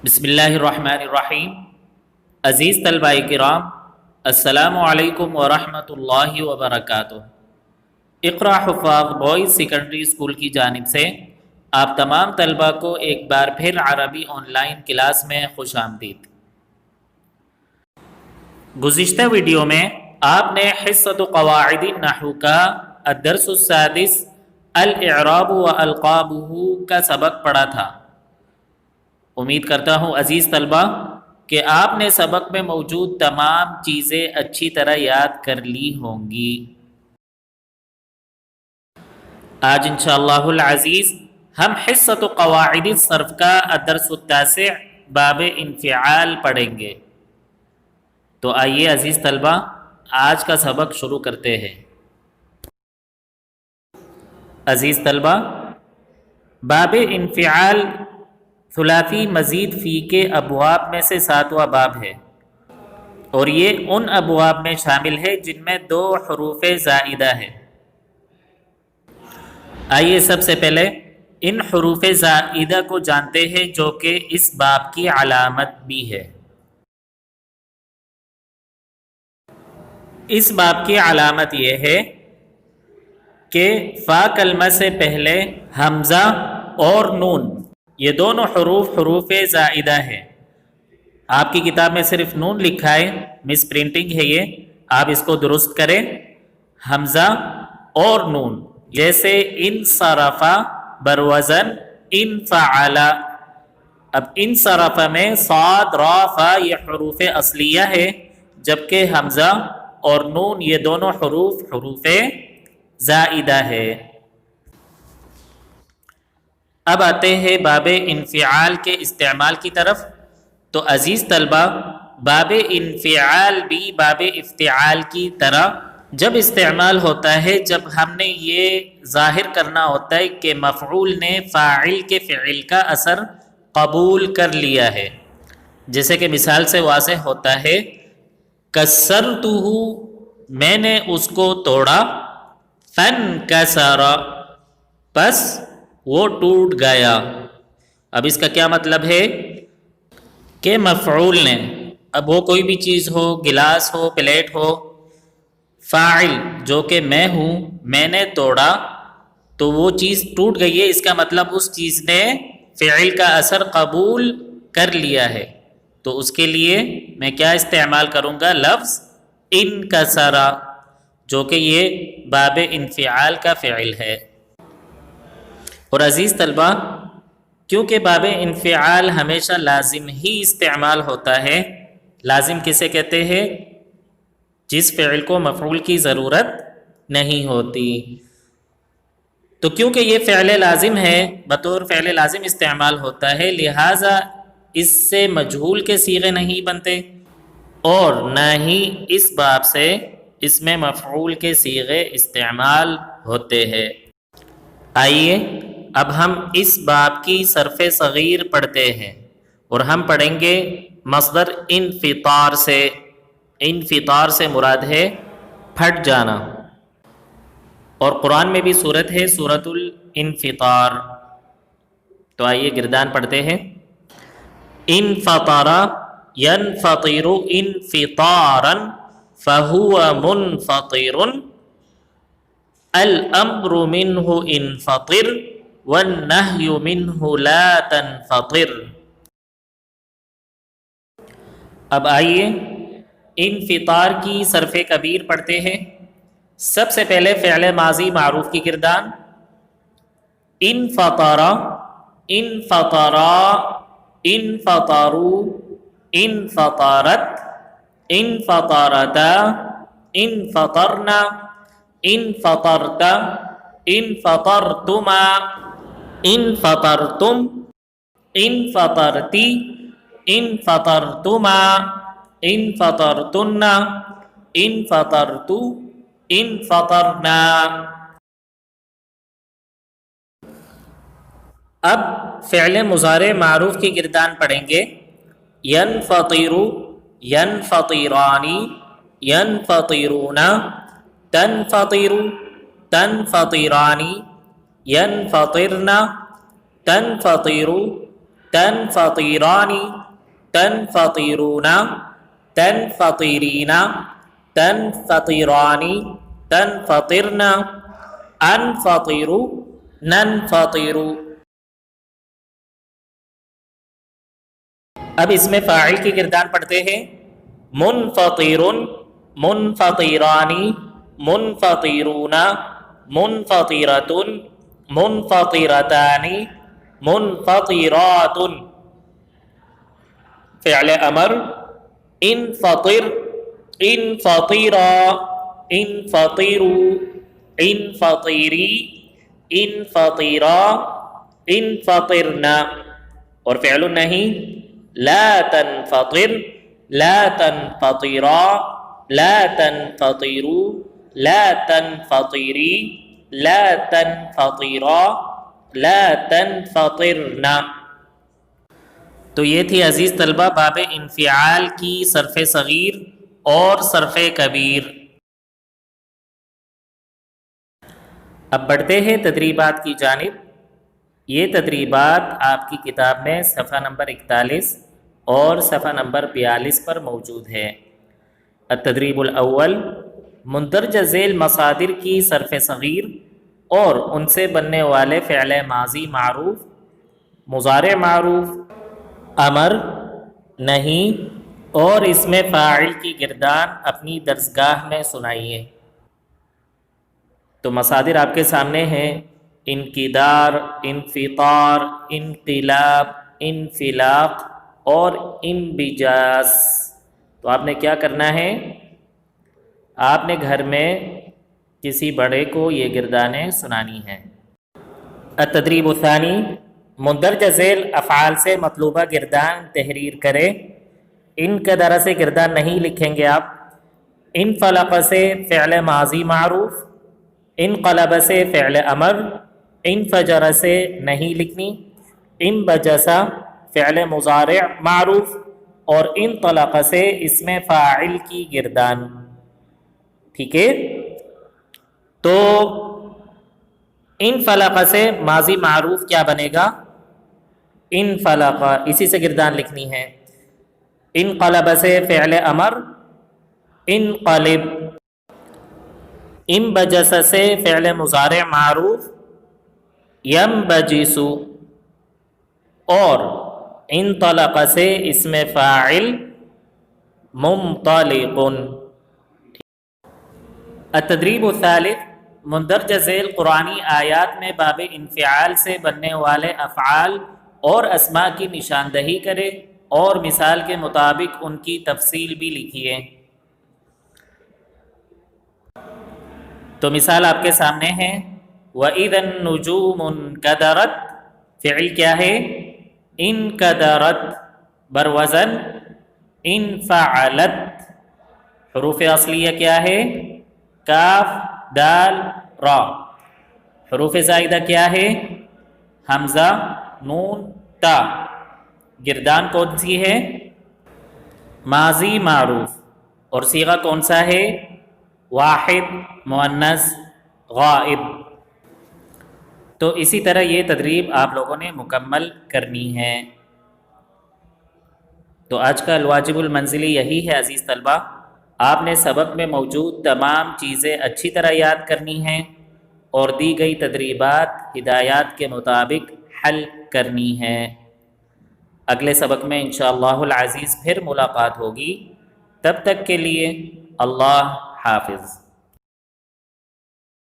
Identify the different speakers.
Speaker 1: بسم اللہ الرحمن الرحیم۔ عزیز طلبہ کرام، السلام علیکم ورحمۃ اللہ وبرکاتہ۔ اقرا حفاظ بوائز سیکنڈری اسکول کی جانب سے آپ تمام طلبہ کو ایک بار پھر عربی آن لائن کلاس میں خوش آمدید۔ گزشتہ ویڈیو میں آپ نے حصۃ قواعد النحو کا الدرس السادس الاعراب والقابہ کا سبق پڑھا تھا۔ امید کرتا ہوں عزیز طلبہ کہ آپ نے سبق میں موجود تمام چیزیں اچھی طرح یاد کر لی ہوں گی۔ آج انشاءاللہ العزیز ہم حصۃ قواعد الصرف کا الدرس التاسع باب انفعال پڑھیں گے۔ تو آئیے عزیز طلبہ آج کا سبق شروع کرتے ہیں۔ عزیز طلبہ، باب انفعال ثلاثی مزید فی کے ابواب میں سے 7واں باب ہے، اور یہ ان ابواب میں شامل ہے جن میں 2 حروف زائدہ ہے۔ آئیے سب سے پہلے ان حروف زائدہ کو جانتے ہیں جو کہ اس باب کی علامت بھی ہے۔ اس باب کی علامت یہ ہے کہ فا کلمہ سے پہلے حمزہ اور نون، یہ دونوں حروف زائدہ ہے۔ آپ کی کتاب میں صرف نون لکھا ہے، مس پرنٹنگ ہے یہ، آپ اس کو درست کریں۔ حمزہ اور نون، جیسے انصرف بروزن انفعل۔ اب انصرف میں صاد را فا یہ حروف اصلیہ ہے، جبکہ حمزہ اور نون یہ دونوں حروف زائدہ ہے۔ اب آتے ہیں باب انفعال کے استعمال کی طرف۔ تو عزیز طلبہ، باب انفعال بھی باب افتعال کی طرح جب استعمال ہوتا ہے جب ہم نے یہ ظاہر کرنا ہوتا ہے کہ مفعول نے فاعل کے فعل کا اثر قبول کر لیا ہے، جیسے کہ مثال سے واضح ہوتا ہے کسرتہ، میں نے اس کو توڑا، فانکسر، پس وہ ٹوٹ گیا۔ اب اس کا کیا مطلب ہے کہ مفعول نے، اب وہ کوئی بھی چیز ہو، گلاس ہو، پلیٹ ہو، فاعل جو کہ میں ہوں، میں نے توڑا تو وہ چیز ٹوٹ گئی ہے، اس کا مطلب اس چیز نے فعل کا اثر قبول کر لیا ہے۔ تو اس کے لیے میں کیا استعمال کروں گا؟ لفظ انکسر، جو کہ یہ باب انفعال کا فعل ہے۔ اور عزیز طلبہ، کیونکہ باب انفعال ہمیشہ لازم ہی استعمال ہوتا ہے، لازم کسے کہتے ہیں؟ جس فعل کو مفعول کی ضرورت نہیں ہوتی۔ تو کیونکہ یہ فعل لازم ہے، بطور فعل لازم استعمال ہوتا ہے، لہٰذا اس سے مجہول کے صیغے نہیں بنتے، اور نہ ہی اس باب سے اس میں مفعول کے صیغے استعمال ہوتے ہیں۔ آئیے اب ہم اس باب کی صرف صغیر پڑھتے ہیں، اور ہم پڑھیں گے مصدر انفطار سے۔ انفطار سے مراد ہے پھٹ جانا، اور قرآن میں بھی سورت ہے سورۃ الانفطار۔ تو آئیے گردان پڑھتے ہیں۔ انفطر ينفطر انفطارا فهو منفطر الامر منه انفطر والنهي منه لا تنفطر۔ اب آئیے انفطار کی صرف کبیر پڑھتے ہیں۔ سب سے پہلے فعل ماضی معروف کی گردان، انفطر، انفطرا، انفطروا، انفطرت، انفطرتا، انفطرنا، انفطرت، انفطرتما، انفطرتم، انفطرتی، انفطرتما، انفطرتن، انفطرتو، انفطرنا۔ اب فعل مضارع معروف کی گردان پڑھیں گے۔ ینفطر، ینفطرانی، ینفطرون، تنفطر، تنفطرانی، ینفطرن، تنفطر، تنفطران تنفطرون تنفطرین تنفطران تنفطرن انفطر ننفطر۔ اب اس میں فاعل کی گردان پڑھتے ہیں، منفطر منفطران منفطرون منفطرۃ منفطرتان منفطرات۔ فعل امر انفطر انفطرا انفطروا انفطری انفطرا انفطرنا، اور فعل نہیں لا تنفطر لا تنفطرا لا تنفطروا لا تنفطری لا تنفطرا لا تنفطرنا۔ تو یہ تھی عزیز طلبہ باب انفعال کی صرف صغیر اور صرف کبیر۔ اب بڑھتے ہیں تدریبات کی جانب۔ یہ تدریبات آپ کی کتاب میں صفحہ نمبر 41 اور صفحہ نمبر 42 پر موجود ہے۔ التدریب الاول، مندرجہ ذیل مصادر کی صرف صغیر اور ان سے بننے والے فعل ماضی معروف، مضارع معروف، امر نہیں اور اس میں فاعل کی گردان اپنی درسگاہ میں سنائیے۔ تو مصادر آپ کے سامنے ہیں، انکدار، انفطار، انقلاب، انفلاق اور انبجاس۔ تو آپ نے کیا کرنا ہے، آپ نے گھر میں کسی بڑے کو یہ گردانیں سنانی ہیں۔ التدریب الثانی، مندرجہ ذیل افعال سے مطلوبہ گردان تحریر کرے۔ انقدر سے گردان نہیں لکھیں گے آپ، انفلق سے فعل ماضی معروف، انقلب سے فعل امر، انفجر سے نہیں لکھنی، انبجس فعل مضارع معروف اور انطلق سے اسم فاعل کی گردان۔ ٹھیک ہے، تو انفلق سے ماضی معروف کیا بنے گا، انفلق، اسی سے گردان لکھنی ہے۔ انقلب سے فعل امر، انقلب۔ انبجس سے فعل مضارع معروف، ینبجس، اور انطلق سے اسم فاعل منطلق۔ التدریب الثالث، مندرجہ ذیل قرآنی آیات میں باب انفعال سے بننے والے افعال اور اسماء کی نشاندہی کرے اور مثال کے مطابق ان کی تفصیل بھی لکھیے۔ تو مثال آپ کے سامنے ہے، وَإِذَا النُّجُومُ انْكَدَرَتْ، فعل کیا ہے، انکدرت، بروزن انفعلت۔ حروف اصلیہ کیا ہے، کاف دال را۔ حروف زائدہ کیا ہے، حمزہ نون تا۔ گردان کون سی ہے، ماضی معروف، اور صیغہ کون سا ہے، واحد مؤنث غائب۔ تو اسی طرح یہ تدریب آپ لوگوں نے مکمل کرنی ہے۔ تو آج کا الواجب المنزلی یہی ہے عزیز طلبہ، آپ نے سبق میں موجود تمام چیزیں اچھی طرح یاد کرنی ہیں اور دی گئی تدریبات ہدایات کے مطابق حل کرنی ہے۔ اگلے سبق میں انشاءاللہ العزیز پھر ملاقات ہوگی، تب تک کے لیے اللہ حافظ۔